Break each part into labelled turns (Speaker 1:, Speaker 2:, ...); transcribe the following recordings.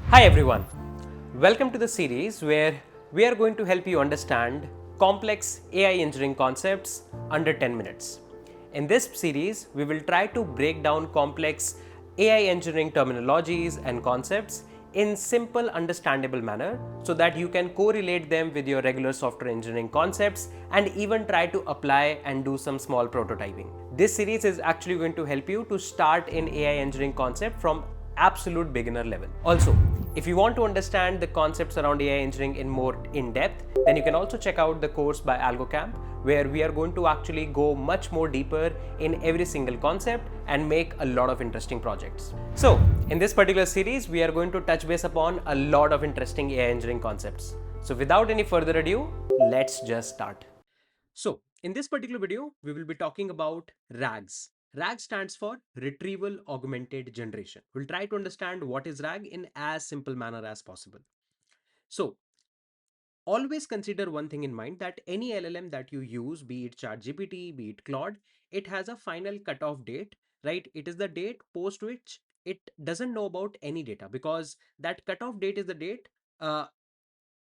Speaker 1: Hi everyone, welcome to the series where we are going to help you understand complex AI engineering concepts under 10 minutes. In this series, we will try to break down complex AI engineering terminologies and concepts in simple understandable manner so that you can correlate them with your regular software engineering concepts and even try to apply and do some small prototyping. This series is actually going to help you to start in AI engineering concept from absolute beginner level. Also, if you want to understand the concepts around AI engineering in more in depth, then you can also check out the course by Algocamp, where we are going to actually go much more deeper in every single concept and make a lot of interesting projects. So, in this particular series, we are going to touch base upon a lot of interesting AI engineering concepts. So, without any further ado, let's just start. So, in this particular video, we will be talking about RAGs. RAG stands for Retrieval-Augmented Generation. We'll try to understand what is RAG in as simple manner as possible. So, always consider one thing in mind that any LLM that you use, be it ChatGPT, be it Claude, it has a final cutoff date, right? It is the date post which it doesn't know about any data, because that cutoff date is the date uh,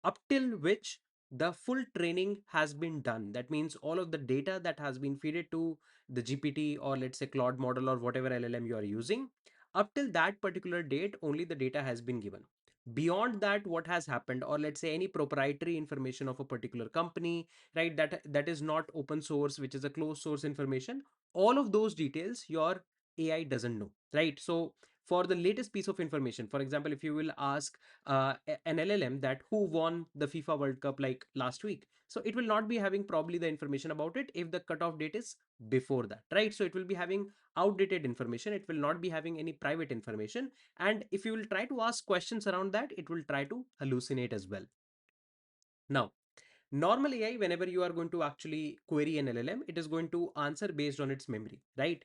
Speaker 1: up till which the full training has been done. That means all of the data that has been fed to the GPT, or let's say Claude model, or whatever LLM you are using, up till that particular date only the data has been given. Beyond that, what has happened, or let's say any proprietary information of a particular company, right, that is not open source, which is a closed source information, all of those details your AI doesn't know, right? So for the latest piece of information, for example, if you will ask an LLM that who won the FIFA World Cup like last week, so it will not be having probably the information about it if the cutoff date is before that, right? So it will be having outdated information. It will not be having any private information. And if you will try to ask questions around that, it will try to hallucinate as well. Now, normal AI, whenever you are going to actually query an LLM, it is going to answer based on its memory, right?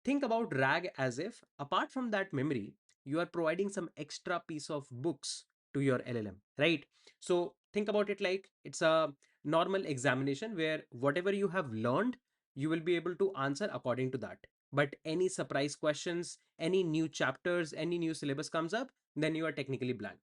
Speaker 1: Think about RAG as if, apart from that memory, you are providing some extra piece of books to your LLM, right? So think about it like it's a normal examination where whatever you have learned, you will be able to answer according to that. But any surprise questions, any new chapters, any new syllabus comes up, then you are technically blank.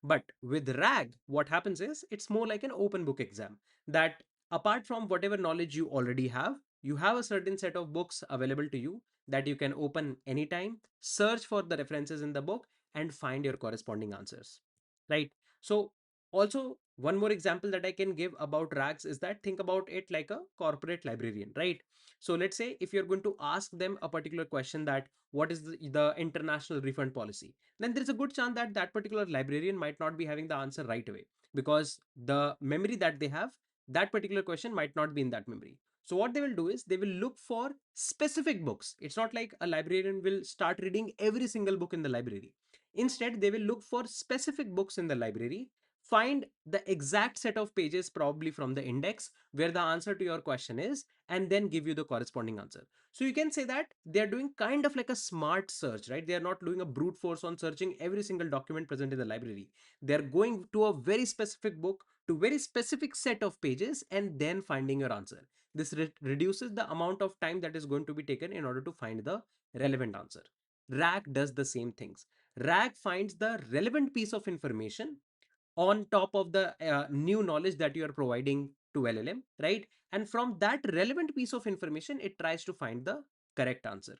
Speaker 1: But with RAG, what happens is it's more like an open book exam, that apart from whatever knowledge you have a certain set of books available to you that you can open anytime, search for the references in the book, and find your corresponding answers, right? So also one more example that I can give about RAGs is that think about it like a corporate librarian, right? So let's say if you're going to ask them a particular question, that what is the international refund policy, then there's a good chance that that particular librarian might not be having the answer right away, because the memory that they have, that particular question might not be in that memory. So what they will do is they will look for specific books. It's not like a librarian will start reading every single book in the library. Instead, they will look for specific books in the library, find the exact set of pages probably from the index where the answer to your question is, and then give you the corresponding answer. So you can say that they're doing kind of like a smart search, right? They're not doing a brute force on searching every single document present in the library. They're going to a very specific book, to very specific set of pages, and then finding your answer. This reduces the amount of time that is going to be taken in order to find the relevant answer. RAG does the same things. RAG finds the relevant piece of information on top of the new knowledge that you are providing to LLM, right? And from that relevant piece of information, it tries to find the correct answer.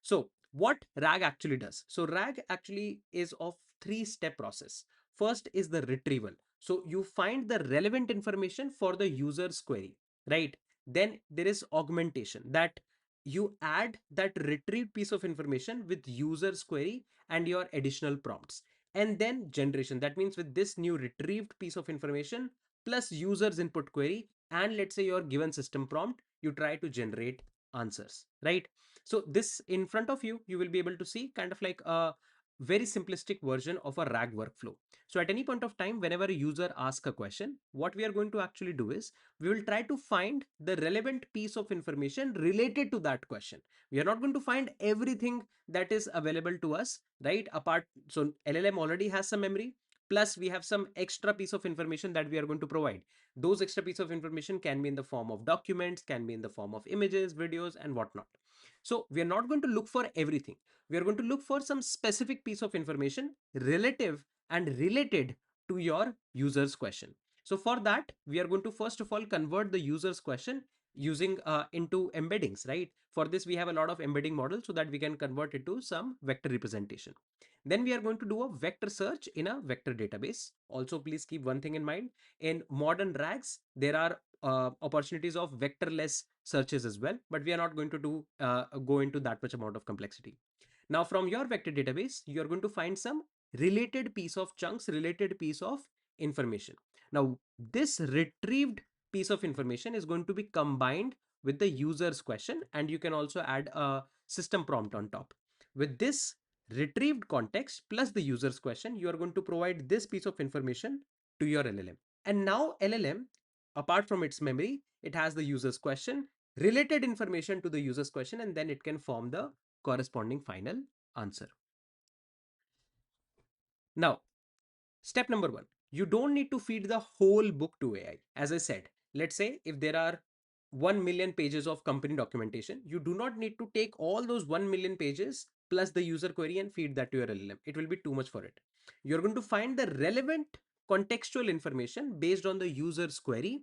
Speaker 1: So what RAG actually does? So RAG actually is of three-step process. First is the retrieval. So you find the relevant information for the user's query, right? Then there is augmentation, that you add that retrieved piece of information with user's query and your additional prompts. And then generation. That means with this new retrieved piece of information plus user's input query, and let's say your given system prompt, you try to generate answers, right? So this in front of you, you will be able to see kind of like a very simplistic version of a RAG workflow. So at any point of time, whenever a user asks a question, what we are going to actually do is we will try to find the relevant piece of information related to that question. We are not going to find everything that is available to us, right? Apart, so LLM already has some memory. Plus, we have some extra piece of information that we are going to provide. Those extra piece of information can be in the form of documents, can be in the form of images, videos, and whatnot. So we are not going to look for everything. We are going to look for some specific piece of information relative and related to your user's question. So for that, we are going to first of all convert the user's question using into embeddings, right? For this, we have a lot of embedding models so that we can convert it to some vector representation. Then we are going to do a vector search in a vector database. Also, please keep one thing in mind. In modern RAGs, there are opportunities of vectorless searches as well, but we are not going to go into that much amount of complexity. Now, from your vector database, you are going to find some related piece of chunks, related piece of information. Now, this retrieved piece of information is going to be combined with the user's question, and you can also add a system prompt on top. With this retrieved context plus the user's question, you are going to provide this piece of information to your LLM. And now LLM, apart from its memory, it has the user's question, related information to the user's question, and then it can form the corresponding final answer. Now, step number one, you don't need to feed the whole book to AI. As I said, let's say if there are 1 million pages of company documentation, you do not need to take all those 1 million pages plus the user query and feed that to your LLM. It will be too much for it. You're going to find the relevant contextual information based on the user's query,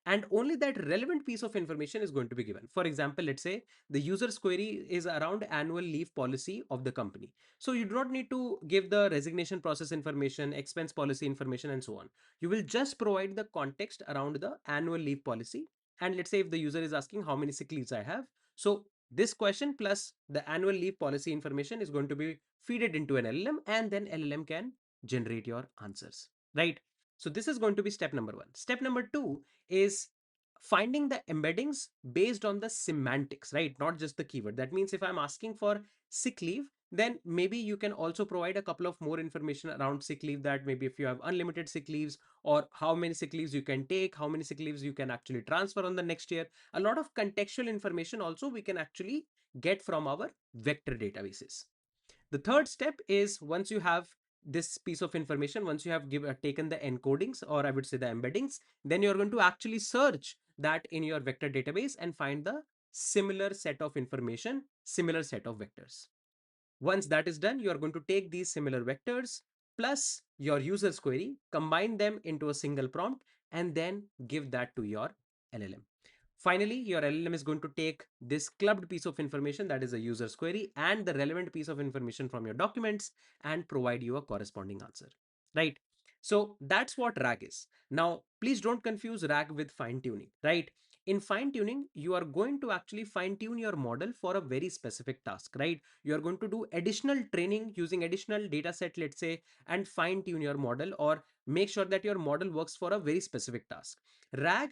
Speaker 1: and only that relevant piece of information is going to be given. For example, let's say the user's query is around annual leave policy of the company. So you do not need to give the resignation process information, expense policy information, and so on. You will just provide the context around the annual leave policy. And let's say if the user is asking how many sick leaves I have. So this question plus the annual leave policy information is going to be feeded into an LLM, and then LLM can generate your answers, right? So this is going to be step number one. Step number two is finding the embeddings based on the semantics, right? Not just the keyword. That means if I'm asking for sick leave, then maybe you can also provide a couple of more information around sick leave, that maybe if you have unlimited sick leaves, or how many sick leaves you can take, how many sick leaves you can actually transfer on the next year. A lot of contextual information also we can actually get from our vector databases. The third step is, once you have this piece of information, once you have taken the encodings, or I would say the embeddings, then you're going to actually search that in your vector database and find the similar set of information, similar set of vectors. Once that is done, you are going to take these similar vectors plus your user's query, combine them into a single prompt, and then give that to your LLM. Finally, your LLM is going to take this clubbed piece of information, that is a user's query, and the relevant piece of information from your documents, and provide you a corresponding answer, right? So that's what RAG is. Now, please don't confuse RAG with fine tuning, right? In fine tuning, you are going to actually fine tune your model for a very specific task, right? You are going to do additional training using additional data set, let's say, and fine tune your model, or make sure that your model works for a very specific task. RAG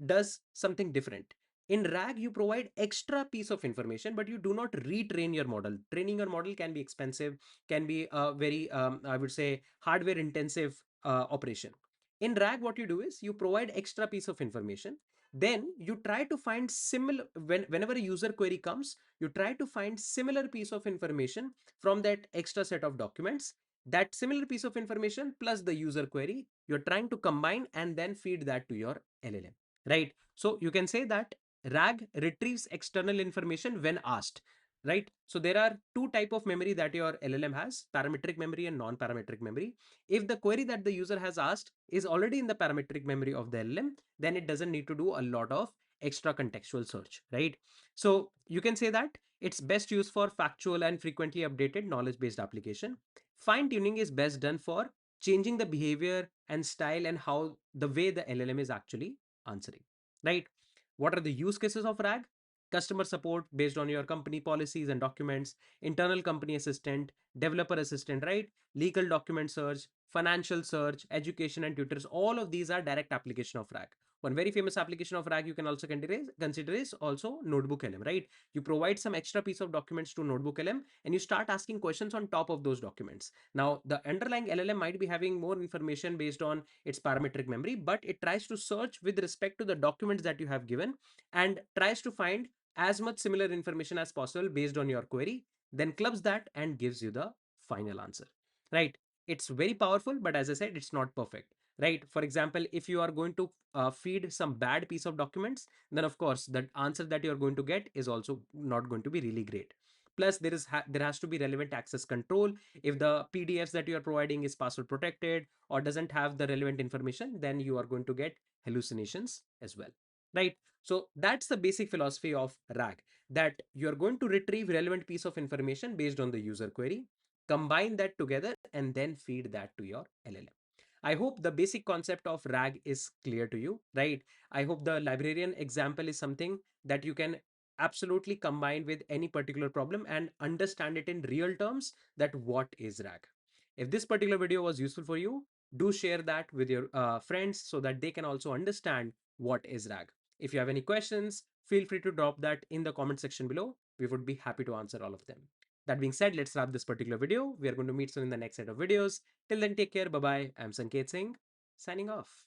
Speaker 1: does something different. In RAG, you provide extra piece of information, but you do not retrain your model. Training your model can be expensive, can be a very, I would say, hardware intensive operation. In RAG, what you do is you provide extra piece of information. Then you try to find similar, whenever a user query comes, you try to find similar piece of information from that extra set of documents. That similar piece of information plus the user query, you're trying to combine and then feed that to your LLM, right? So you can say that RAG retrieves external information when asked, right? So there are two type of memory that your LLM has: parametric memory and non-parametric memory. If the query that the user has asked is already in the parametric memory of the LLM, then it doesn't need to do a lot of extra contextual search, right? So you can say that it's best used for factual and frequently updated knowledge-based application. Fine tuning is best done for changing the behavior and style and how the way the LLM is actually answering, right? What are the use cases of RAG? Customer support based on your company policies and documents, internal company assistant, developer assistant, right? Legal document search, financial search, education and tutors. All of these are direct application of RAG. One very famous application of RAG you can also consider is also Notebook LM, right? You provide some extra piece of documents to Notebook LM and you start asking questions on top of those documents. Now, the underlying LLM might be having more information based on its parametric memory, but it tries to search with respect to the documents that you have given and tries to find as much similar information as possible based on your query, then clubs that and gives you the final answer, right? It's very powerful, but as I said, it's not perfect. right? For example, if you are going to feed some bad piece of documents, then of course the answer that you're going to get is also not going to be really great. Plus there has to be relevant access control. If the PDFs that you are providing is password protected or doesn't have the relevant information, then you are going to get hallucinations as well, right? So that's the basic philosophy of RAG, that you're going to retrieve relevant piece of information based on the user query, combine that together, and then feed that to your LLM. I hope the basic concept of RAG is clear to you, right? I hope the librarian example is something that you can absolutely combine with any particular problem and understand it in real terms, that what is RAG. If this particular video was useful for you, do share that with your friends so that they can also understand what is RAG. If you have any questions, feel free to drop that in the comment section below. We would be happy to answer all of them. That being said, let's wrap this particular video. We are going to meet soon in the next set of videos. Till then, take care. Bye bye. I'm Sanket Singh, signing off.